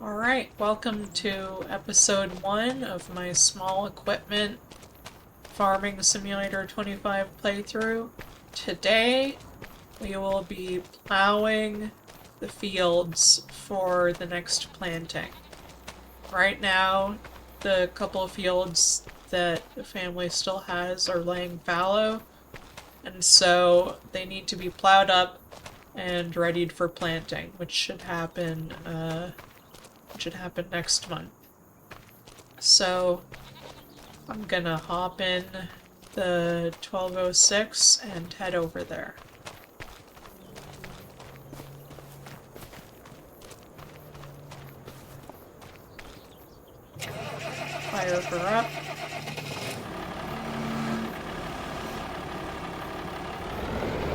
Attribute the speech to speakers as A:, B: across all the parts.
A: Alright, welcome to episode 1 of my small equipment Farming Simulator 25 playthrough. Today, we will be plowing the fields for the next planting. Right now, the couple of fields that the family still has are laying fallow, and so they need to be plowed up and readied for planting, which should happen next month. So I'm gonna hop in the 1206 and head over there. Fire her up.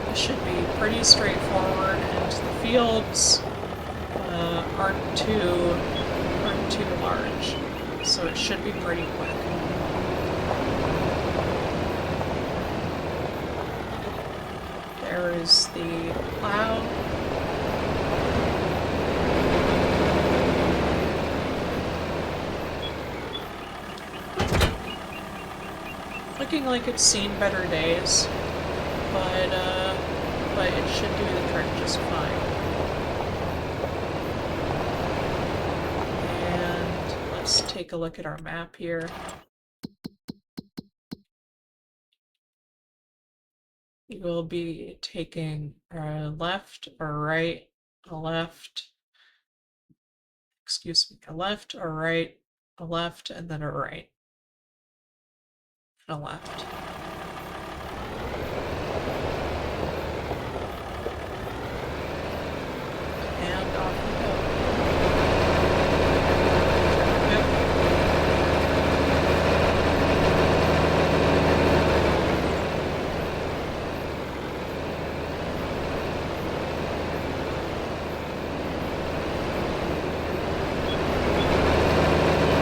A: This should be pretty straightforward, and the fields aren't too large, so it should be pretty quick. There is the plow. Looking like it's seen better days, but it should do the trick just fine. And let's take a look at our map here. We will be taking a left, a right, a left, a left, a right, a left, and then a right, and a left. And off we go.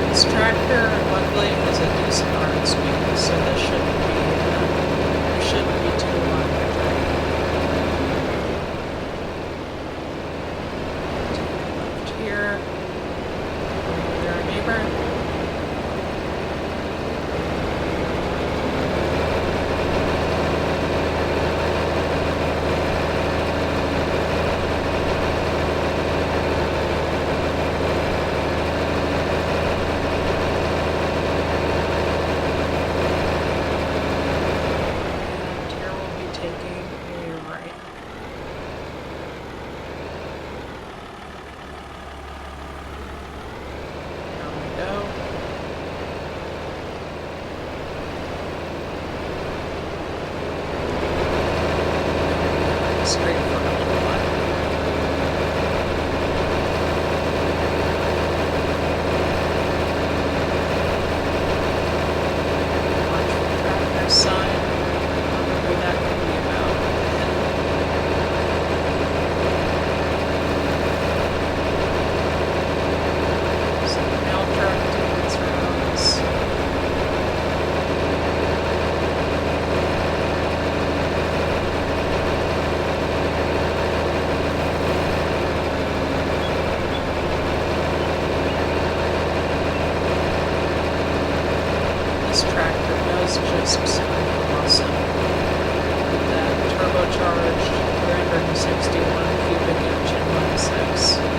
A: This tractor, luckily, has a decent arm speed, so there shouldn't be too long of a drag. Take a left here. Over there, neighbor. Straight for a little while. Watch for the tractor's sign. Whatever that could be about. So the mail truck doing its rounds. This tractor does just sound awesome. That turbocharged 361 cubic inch inline 6.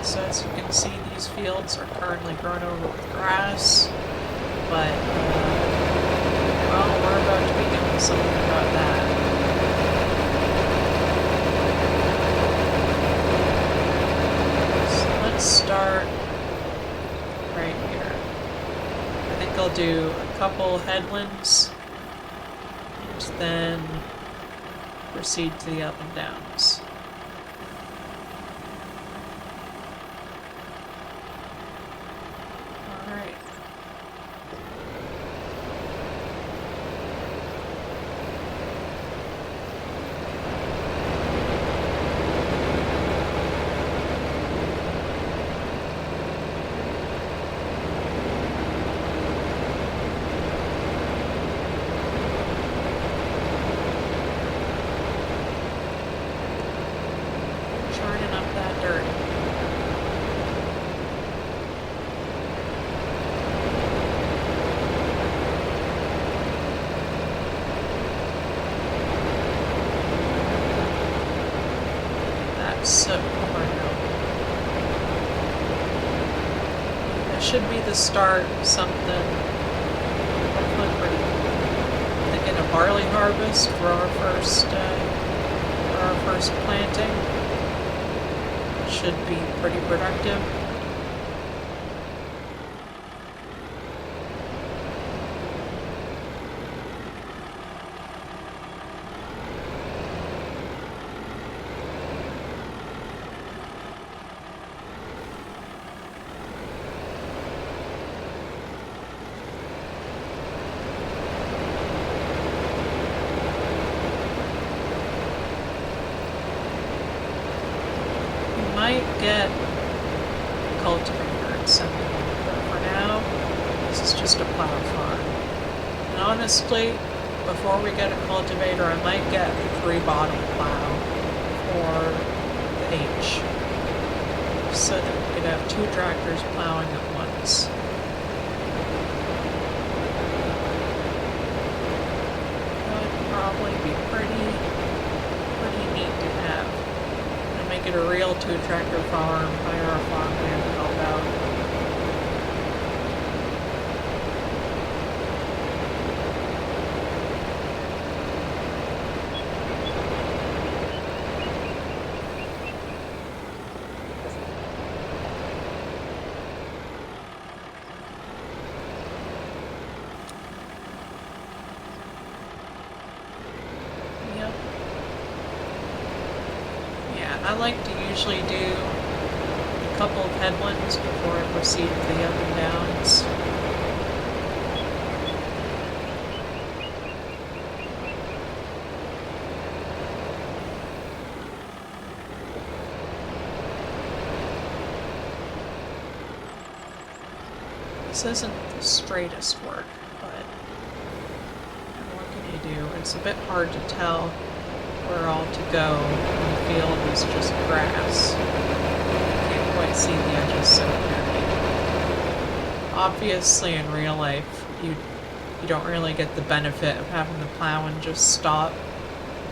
A: So as you can see, these fields are currently grown over with grass, but, well, we're about to be doing something about that. do a couple headlands and then proceed to the up and downs. Alright. Churning up that dirt. That's so overkill. That should be the start of something hopefully pretty cool. Thinking a barley harvest for our first planting. Should be pretty productive. Might get a cultivator at some point, but for now, this is just a plow farm. And honestly, before we get a cultivator, I might get a 3-bottom plow for the H, so that we could have 2 tractors plowing at once. That would probably be pretty neat to have. Make it a real 2-tractor farm, hire a farmhand to help out. Yep. I like to usually do a couple of headlands before I proceed to the up and downs. This isn't the straightest work, but what can you do? It's a bit hard to tell where all to go when the field is just grass. You can't quite see the edges so clearly. Obviously, in real life, you don't really get the benefit of having the plow and just stop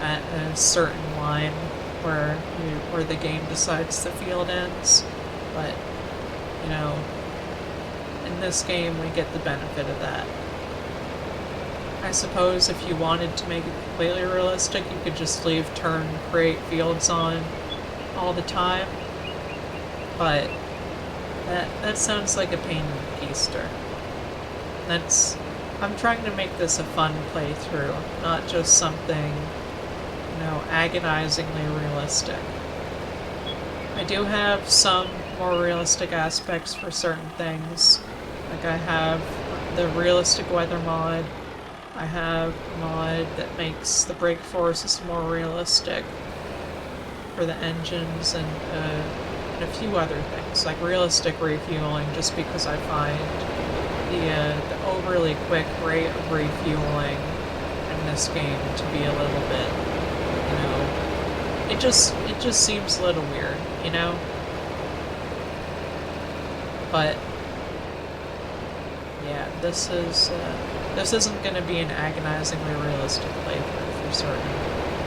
A: at a certain line where the game decides the field ends. But, you know, in this game, we get the benefit of that. I suppose if you wanted to make it completely realistic, you could just leave turn create fields on all the time. But that sounds like a pain in the keister. I'm trying to make this a fun playthrough, not just something, agonizingly realistic. I do have some more realistic aspects for certain things. Like I have the realistic weather mod. I have a mod that makes the brake forces more realistic for the engines and a few other things, like realistic refueling, just because I find the overly quick rate of refueling in this game to be a little bit, it just seems a little weird, But yeah, this isn't going to be an agonizingly realistic playthrough for certain.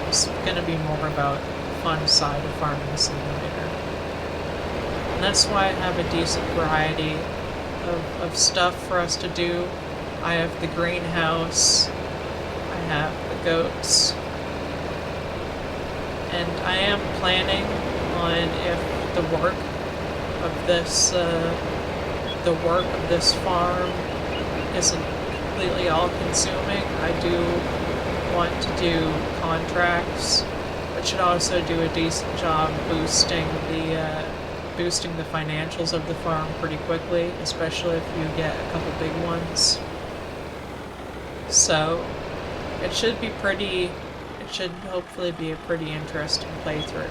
A: It's going to be more about the fun side of Farming Simulator. And that's why I have a decent variety of stuff for us to do. I have the greenhouse, I have the goats, and I am planning on if the work of this farm isn't completely all-consuming. I do want to do contracts, but should also do a decent job boosting the financials of the farm pretty quickly, especially if you get a couple big ones. So it should hopefully be a pretty interesting playthrough.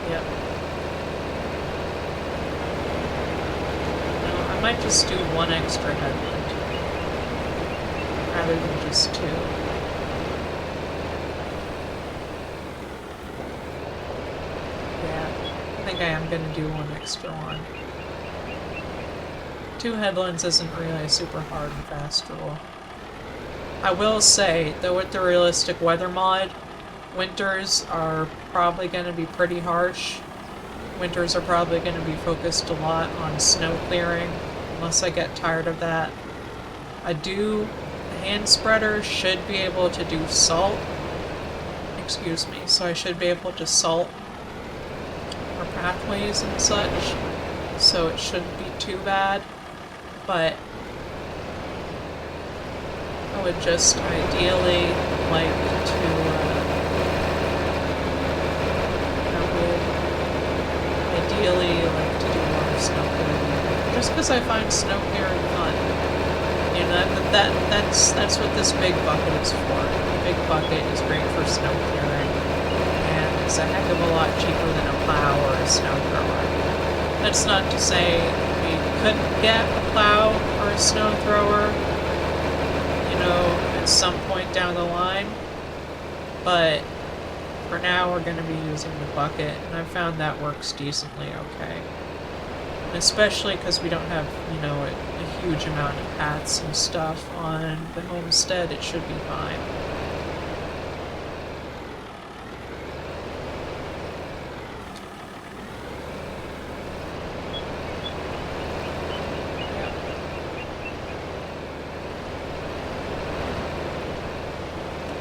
A: Yep. Now, I might just do one extra headland rather than just two. Yeah, I think I am going to do one extra one. 2 headlands isn't really a super hard and fast rule. I will say, though, with the realistic weather mod, winters are probably going to be pretty harsh. Winters are probably going to be focused a lot on snow clearing, unless I get tired of that. The hand spreader should be able to do salt. Excuse me, so I should be able to salt our pathways and such, so it shouldn't be too bad. But I would just ideally like to, do more snow clearing. Just because I find snow clearing fun. You know, that's what this big bucket is for. The big bucket is great for snow clearing, and it's a heck of a lot cheaper than a plow or a snow thrower. That's not to say we couldn't get a plow or a snow thrower, you know, at some point down the line, but for now we're going to be using the bucket, and I've found that works decently okay. And especially because we don't have, you know, a huge amount of paths and stuff on the homestead, it should be fine.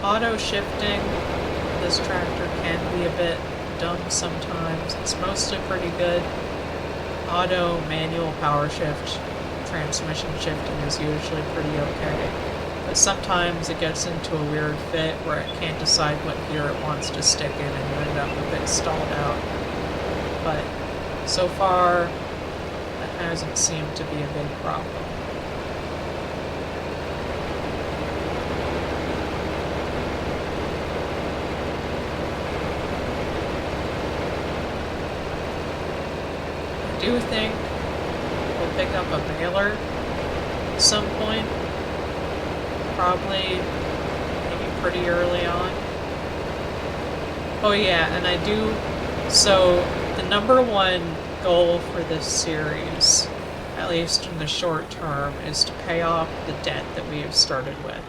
A: Auto shifting, this tractor can be a bit dumb sometimes. It's mostly pretty good. Auto manual power shift, transmission shifting is usually pretty okay. But sometimes it gets into a weird fit where it can't decide what gear it wants to stick in and you end up a bit stalled out. But so far, that hasn't seemed to be a big problem. I do think we'll pick up a baler at some point, probably maybe pretty early on. Oh yeah, and so the number one goal for this series, at least in the short term, is to pay off the debt that we have started with.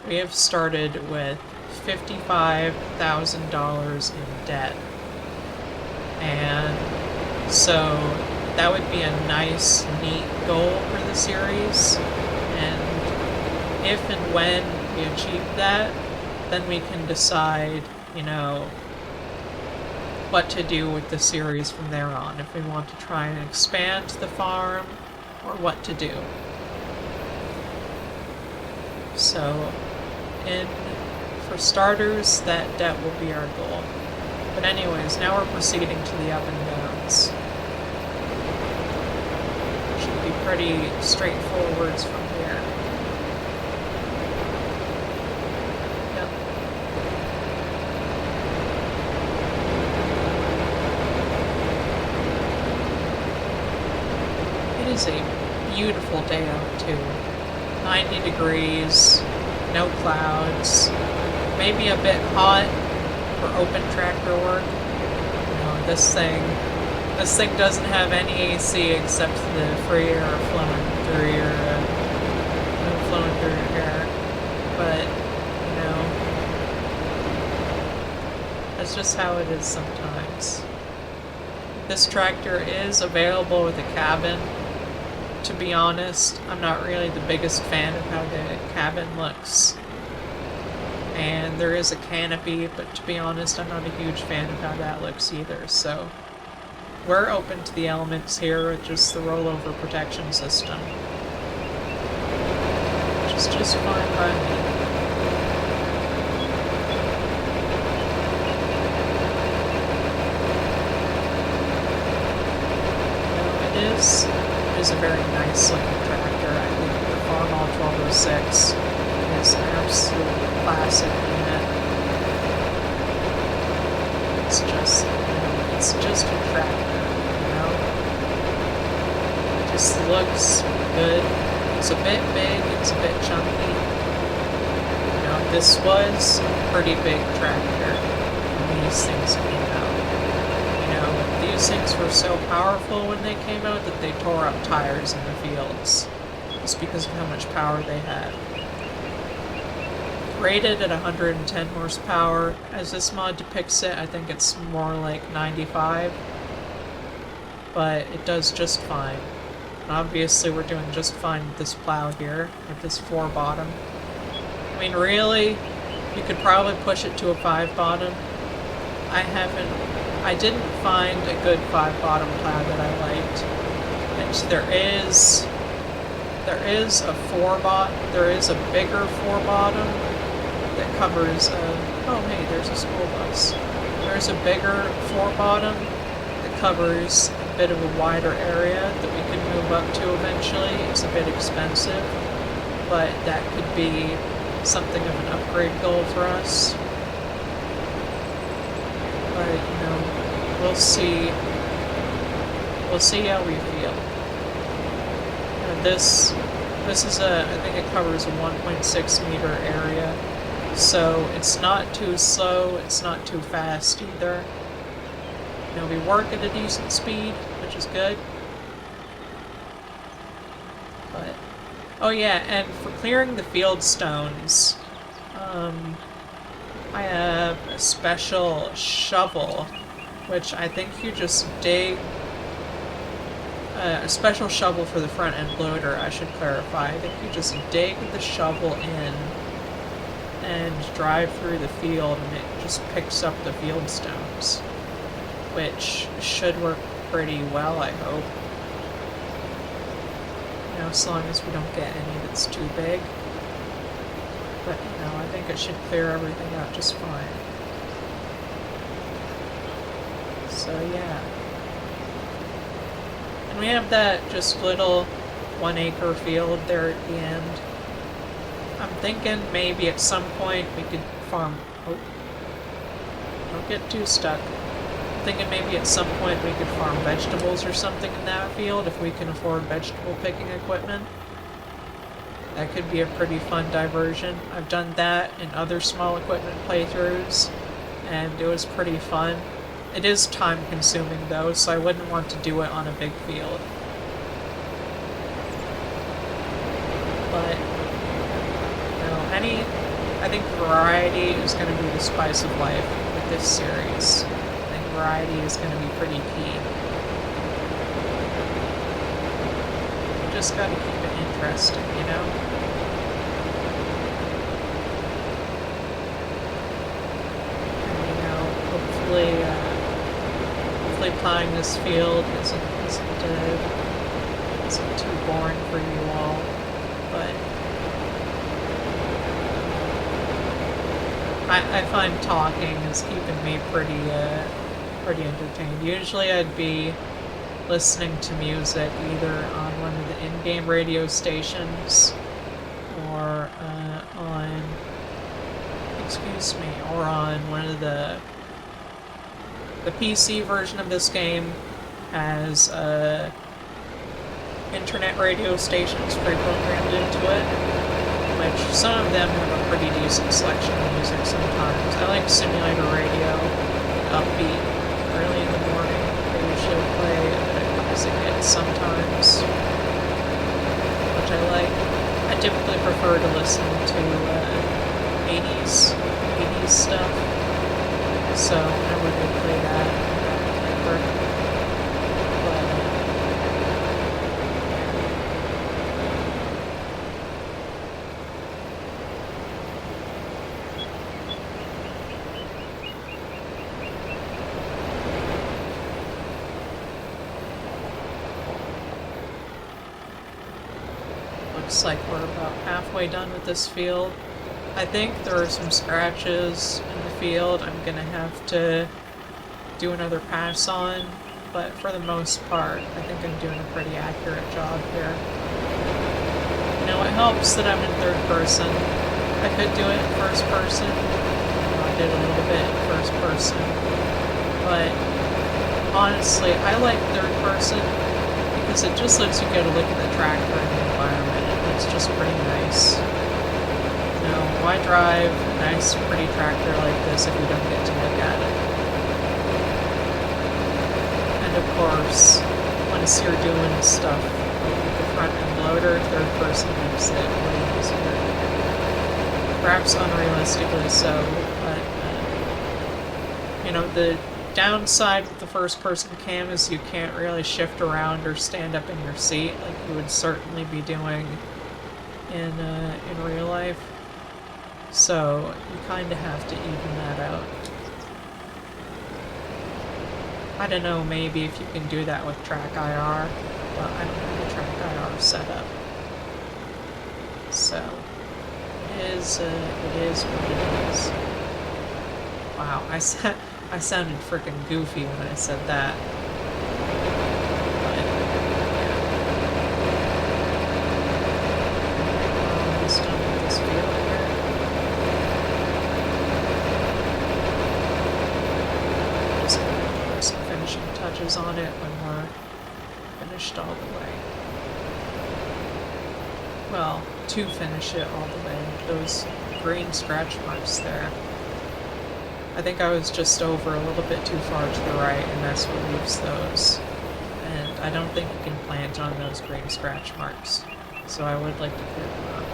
A: We have started with $55,000 in debt, and so that would be a nice, neat goal for the series, and if and when we achieve that, then we can decide, you know, what to do with the series from there on, if we want to try and expand the farm, or what to do. So, for starters, that debt will be our goal. But anyways, now we're proceeding to the up and downs. Should be pretty straightforward from here. Yep. It is a beautiful day out too. 90 degrees, no clouds, maybe a bit hot for open tractor work. You know, this thing doesn't have any AC except the free air flowing through your hair. But you know, that's just how it is sometimes. This tractor is available with a cabin. To be honest, I'm not really the biggest fan of how the cabin looks. And there is a canopy, but to be honest, I'm not a huge fan of how that looks either, so we're open to the elements here with just the rollover protection system. Which is just fine by me. It is a very nice looking tractor. I think the Farmall 1206 is an absolutely classic unit. It's just, it's just a tractor, It just looks good. It's a bit big, it's a bit chunky. This was a pretty big tractor when these things came out. These things were so powerful when they came out that they tore up tires in the fields. Just because of how much power they had. Rated at 110 horsepower. As this mod depicts it, I think it's more like 95. But it does just fine. And obviously we're doing just fine with this plow here, with this 4 bottom. I mean, really, you could probably push it to a 5 bottom. I didn't find a good 5 bottom plow that I liked. And there is a 4 bottom, there is a bigger 4 bottom that covers oh hey, there's a school bus. There's a bigger 4 bottom that covers a bit of a wider area that we could move up to eventually. It's a bit expensive, but that could be something of an upgrade goal for us. But, we'll see. We'll see how we feel. This is I think it covers a 1.6 meter area, so it's not too slow, it's not too fast either. We work at a decent speed, which is good. But, oh yeah, and for clearing the field stones, I have a special shovel, which I think you just dig, a special shovel for the front end loader, I should clarify. I think you just dig the shovel in and drive through the field and it just picks up the field stones, which should work pretty well, I hope. As long as we don't get any that's too big. But, I think it should clear everything out just fine. So, yeah. And we have that just little 1 acre field there at the end. I'm thinking maybe at some point we could farm... Oh. Don't get too stuck. I'm thinking maybe at some point we could farm vegetables or something in that field if we can afford vegetable picking equipment. That could be a pretty fun diversion. I've done that in other small equipment playthroughs, and it was pretty fun. It is time consuming though, so I wouldn't want to do it on a big field. But, I think variety is going to be the spice of life with this series. I think variety is going to be pretty key. You just gotta keep it interesting, Hopefully plowing this field isn't too boring for you all, but I find talking is keeping me pretty entertained. Usually I'd be listening to music either on one of the in-game radio stations or on one of the PC version of this game has internet radio stations pre-programmed into it, which some of them have a pretty decent selection of music sometimes. I like simulator radio, upbeat, early in the morning. They usually play a bit of classic hits sometimes, which I like. I typically prefer to listen to 80s stuff, so whenever they play that, looks like we're about halfway done with this field. I think there are some scratches in the field I'm gonna have to do another pass on, but for the most part, I think I'm doing a pretty accurate job here. You know, it helps that I'm in third person. I could do it in first person. I did a little bit in first person. But honestly, I like third person because it just lets you get a look at the tractor and the environment, and it's just pretty nice. You know, why drive a nice, pretty tractor like this if you don't get to look at it? And of course, once you're doing stuff with the front end loader, third person makes it way easier. Perhaps unrealistically so, but you know, the downside with the first person cam is you can't really shift around or stand up in your seat like you would certainly be doing in real life. So you kind of have to even that out. I don't know, maybe if you can do that with track IR, but I don't have the track IR set up. So it is what it is. Wow, I sounded freaking goofy when I said that. But, yeah. Almost done with this field here. Just gonna put some finishing touches on it when we're finished all the way. Well, to finish it all the way. Those green scratch marks there. I think I was just over a little bit too far to the right, and that's what leaves those. And I don't think you can plant on those green scratch marks, so I would like to clear them up.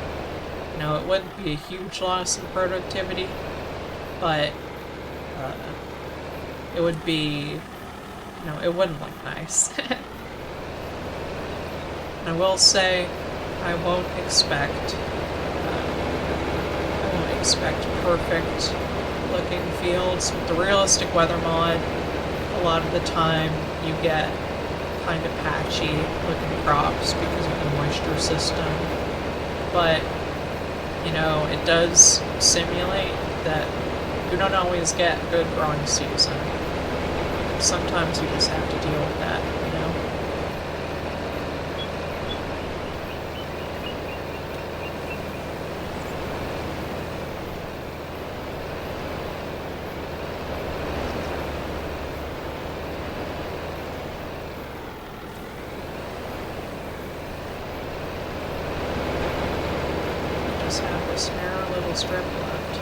A: Now, it wouldn't be a huge loss in productivity, but it would be, it wouldn't look nice. And I will say, I won't expect perfect looking fields. With the realistic weather mod, a lot of the time you get kind of patchy looking crops because of the moisture system. But, it does simulate that you don't always get a good growing season. Sometimes you just have to deal with that, Just have this narrow little strip left.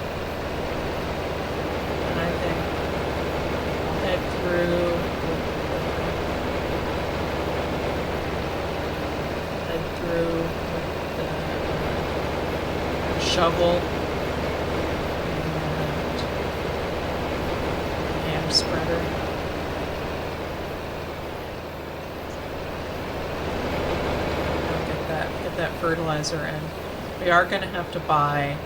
A: And I think I'll head through with the shovel and hand spreader. I'll get that fertilizer in. We are going to have to buy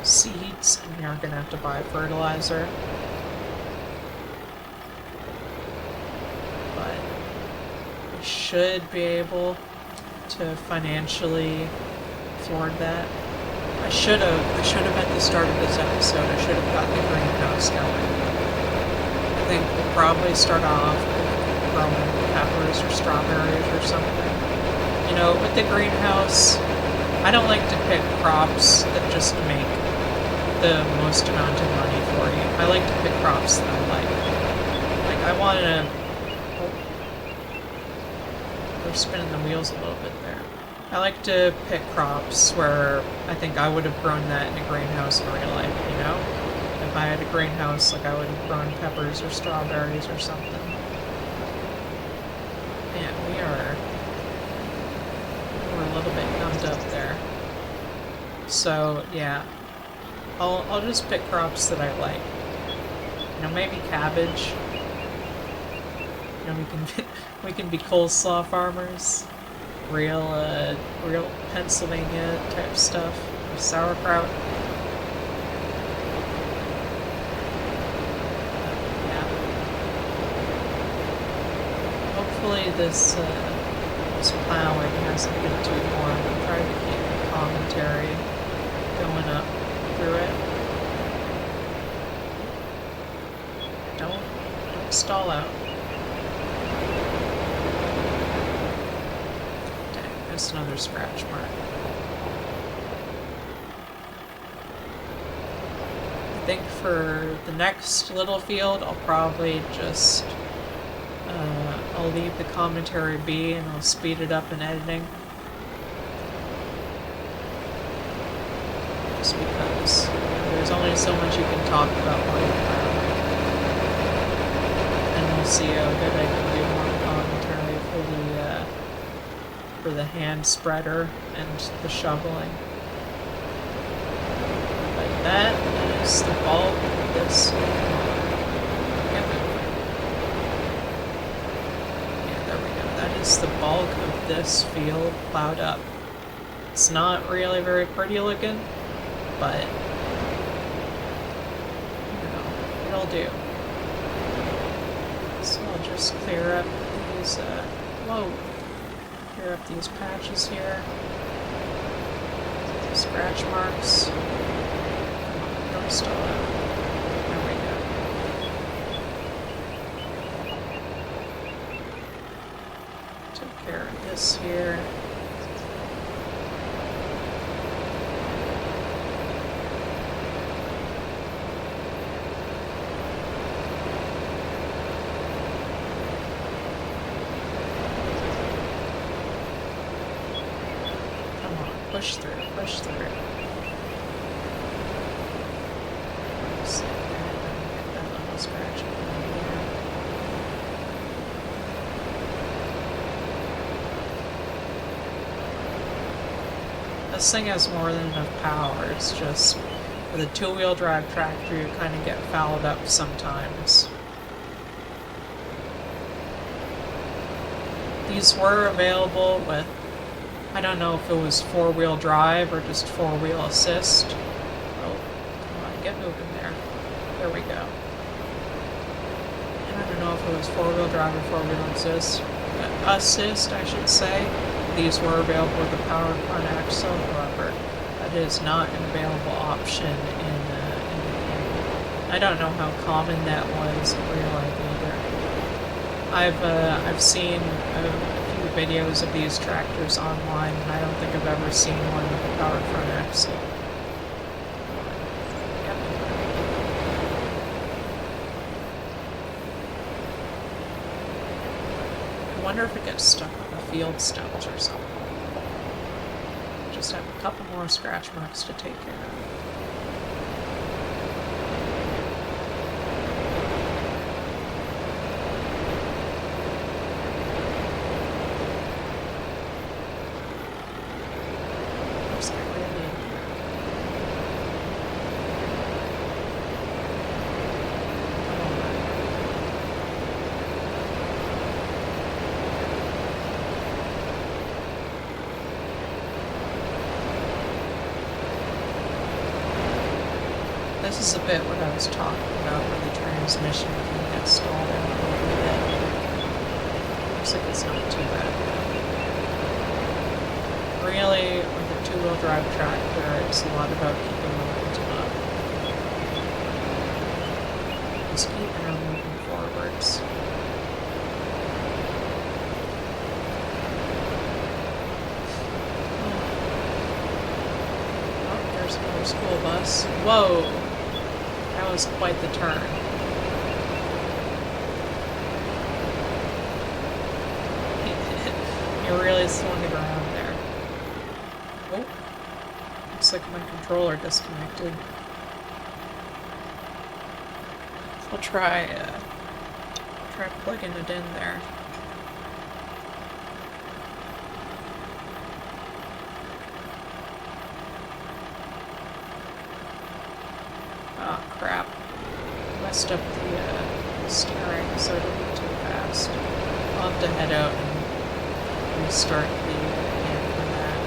A: seeds, and we are going to have to buy fertilizer. But we should be able to financially afford that. I should have at the start of this episode, I should have gotten the greenhouse going. I think we'll probably start off with growing peppers or strawberries or something. With the greenhouse, I don't like to pick crops that just make the most amount of money for you. I like to pick crops that I like. Like, I want to... Oh, we're spinning the wheels a little bit there. I like to pick crops where I think I would have grown that in a greenhouse in real life, If I had a greenhouse, like I would have grown peppers or strawberries or something. Man, we're a little bit gummed up there. So, yeah. I'll just pick crops that I like. Maybe cabbage. We can be coleslaw farmers. Real Pennsylvania type stuff. Or sauerkraut. Yeah. Hopefully this plowing hasn't been too warm. I'm trying to keep commentary going up through it. Don't stall out. Dang, there's another scratch mark. I think for the next little field, I'll probably just I'll leave the commentary be and I'll speed it up in editing. Just because there's only so much you can talk about one environment. And we'll see how good I can do more commentary for the hand spreader and the shoveling. But that is the bulk of this. Is the bulk of this field plowed up. It's not really very pretty looking, but you know, it'll do. So I'll just clear up these clear up these patches here. Scratch marks. Don't stall out. There we go. Care of this here. Come on, push through, push through. Get that little scratch in there. This thing has more than enough power. It's just with a two-wheel drive tractor, you kind of get fouled up sometimes. These were available with, I don't know if it was four-wheel drive or just four-wheel assist. Oh, come on, get moving there. There we go. And I don't know if it was four-wheel drive or four-wheel assist, I should say. These were available with a powered front axle, however, that is not an available option in the game. I don't know how common that was in real life either. I've seen a few videos of these tractors online, and I don't think I've ever seen one with a powered front axle. Yep. I wonder if it gets stuck on the field stones or something. Just have a couple more scratch marks to take care of. This is a bit what I was talking about where the transmission can get stalled out a little bit. Looks like it's not too bad. Really, with a two-wheel drive tractor, it's a lot about keeping momentum up. Just keeping her moving forwards. Oh, there's another school bus. Whoa! That was quite the turn. You really swung it around there. Oh, looks like my controller disconnected. I'll try plugging it in there. Oh crap. Messed up the steering so I didn't go too fast. I'll have to head out and restart the game for that.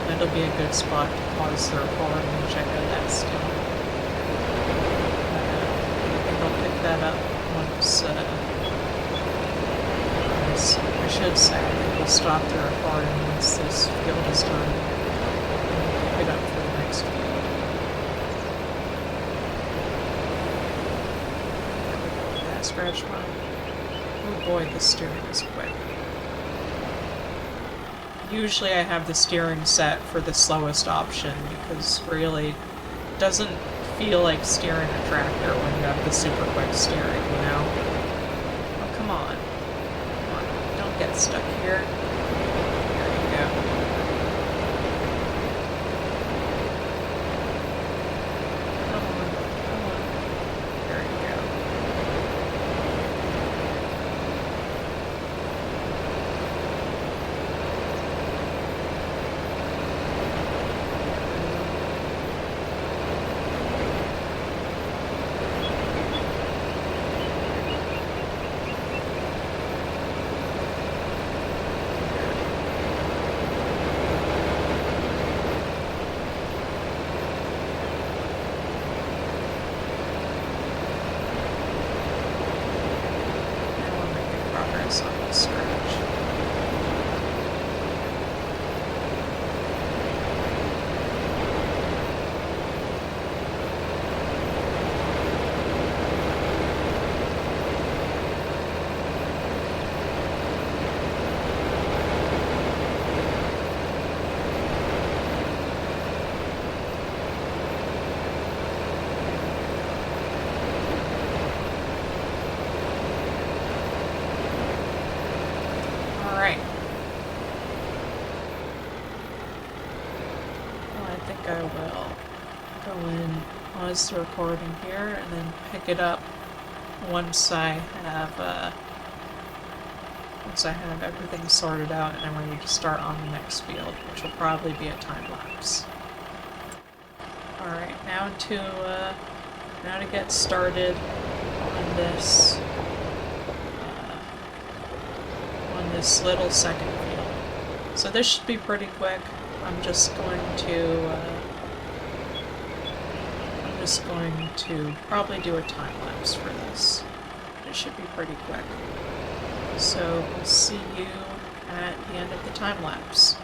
A: That'll be a good spot to pause the recording and check out that still. I think I'll pick that up once, I should say, I think we'll stop the recording once this field is done. scratch mine. Oh boy, the steering is quick. Usually I have the steering set for the slowest option because really it doesn't feel like steering a tractor when you have the super quick steering, you know? Oh, come on. Come on, don't get stuck here. There you go. Come on, come on. There you go. On the scratch. Alright. Well, I think I will go in, pause the recording here, and then pick it up once I have everything sorted out and I'm ready to start on the next field, which will probably be a time lapse. Alright, now to get started on this little second field. So this should be pretty quick. I'm just going to probably do a time lapse for this. It should be pretty quick. So we'll see you at the end of the time lapse.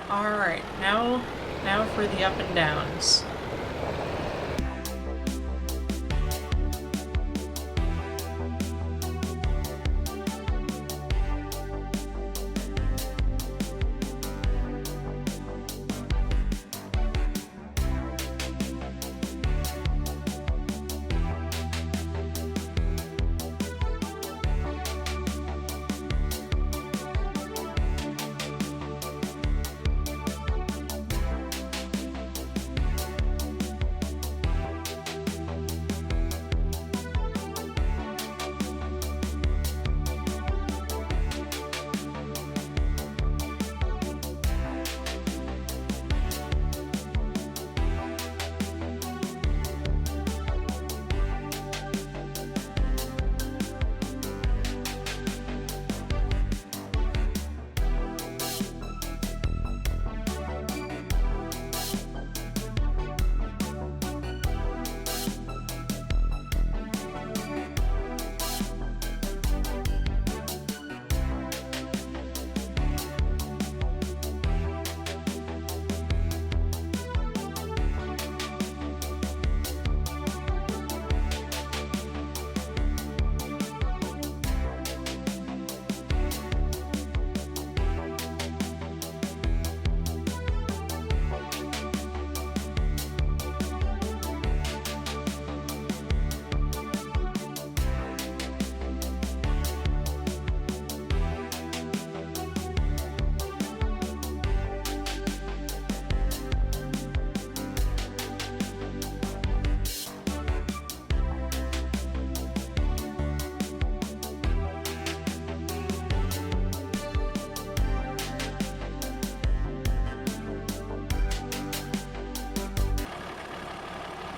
A: Alright, now for the up and downs.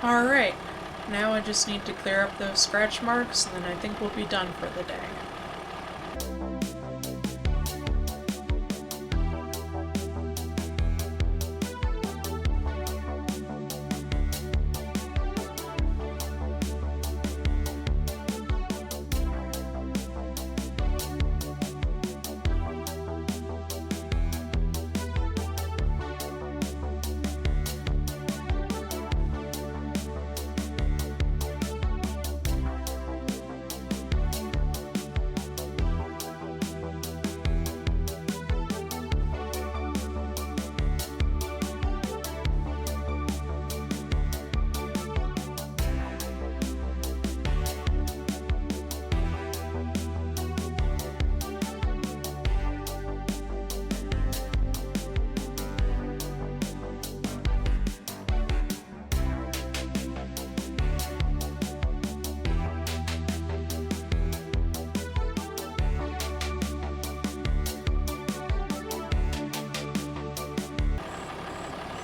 A: Alright, now I just need to clear up those scratch marks, and then I think we'll be done for the day.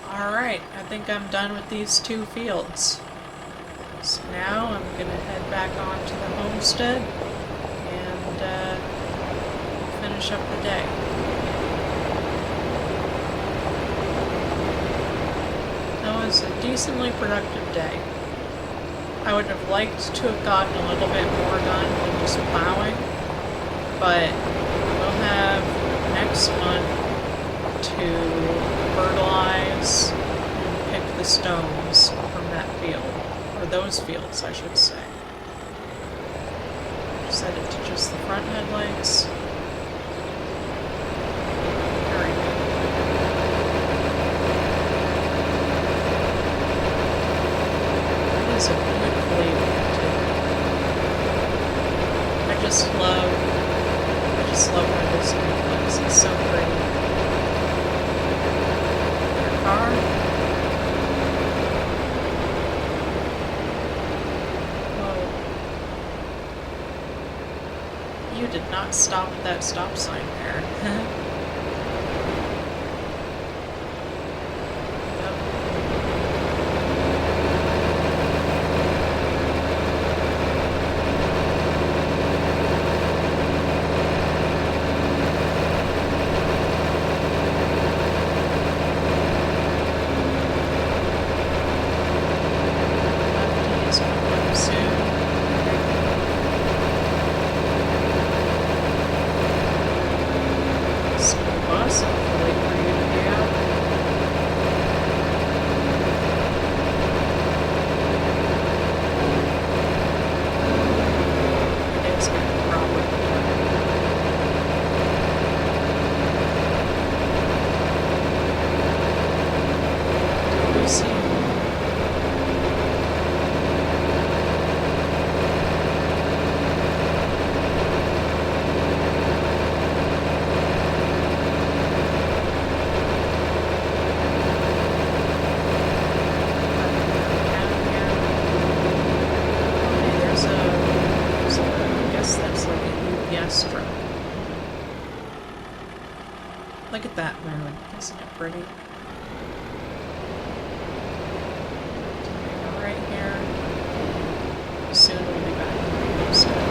A: Alright, I think I'm done with these 2 fields. So now I'm gonna head back on to the homestead and finish up the day. That was a decently productive day. I would have liked to have gotten a little bit more done than just plowing, but we'll have next month to fertilize and pick the stones from that field, or those fields, I should say. Set it to just the front headlights. Very good. It is a beautiful evening too. I just love where this looks. It's so pretty. Car. Whoa. You did not stop at that stop sign there. Look at that moon. Isn't it pretty? Right here. Soon we'll be back in the homestead.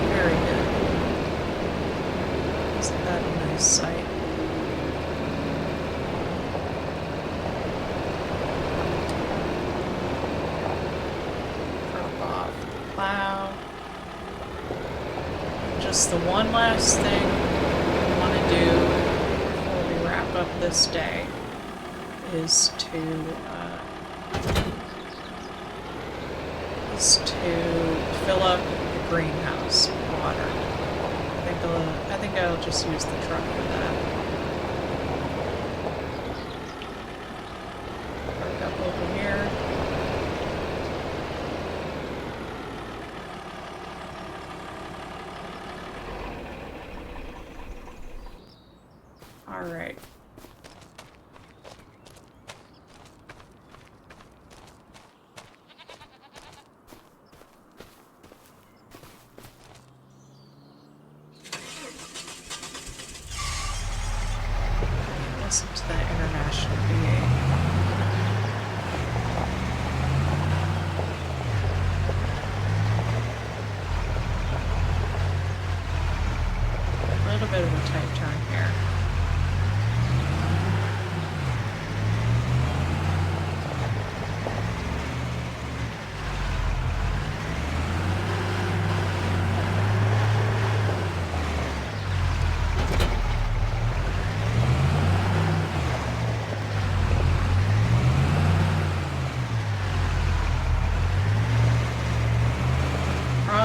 A: Very good. Isn't that a nice sight? Plow. Just the one last thing I want to do before we wrap up this day is to fill up the greenhouse with water. I think I'll just use the truck for that. Park up over here. Alright.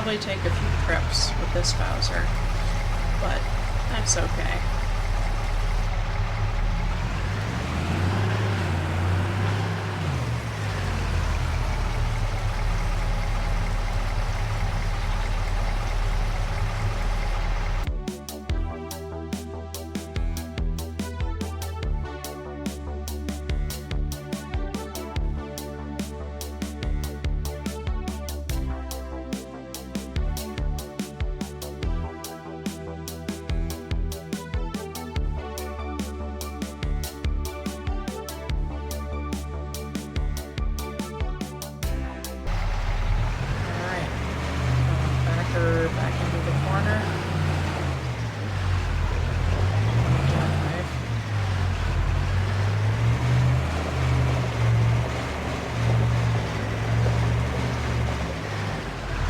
A: probably take a few trips with this Bowser, but that's okay. Back into the corner. There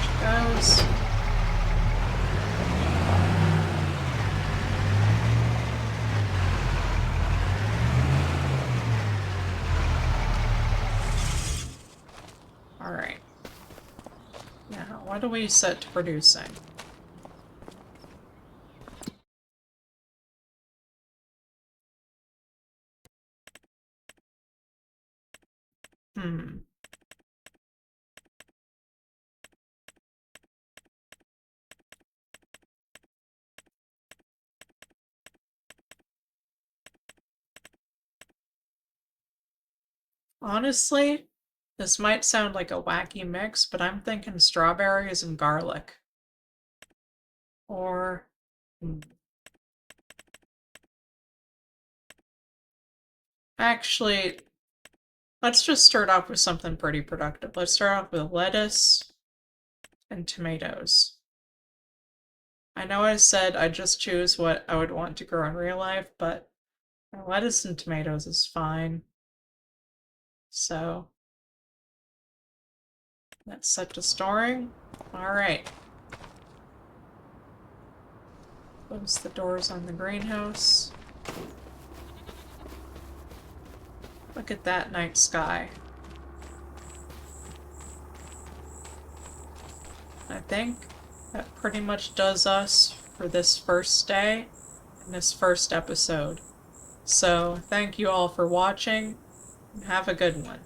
A: she goes. Alright. Now, what do we set to producing? Honestly, this might sound like a wacky mix, but I'm thinking strawberries and garlic. Or... Actually, let's just start off with something pretty productive. Let's start off with lettuce and tomatoes. I know I said I'd just choose what I would want to grow in real life, but lettuce and tomatoes is fine. So that's set to storing. Alright. Close the doors on the greenhouse. Look at that night sky. I think that pretty much does us for this first day and this first episode. So thank you all for watching, and have a good one.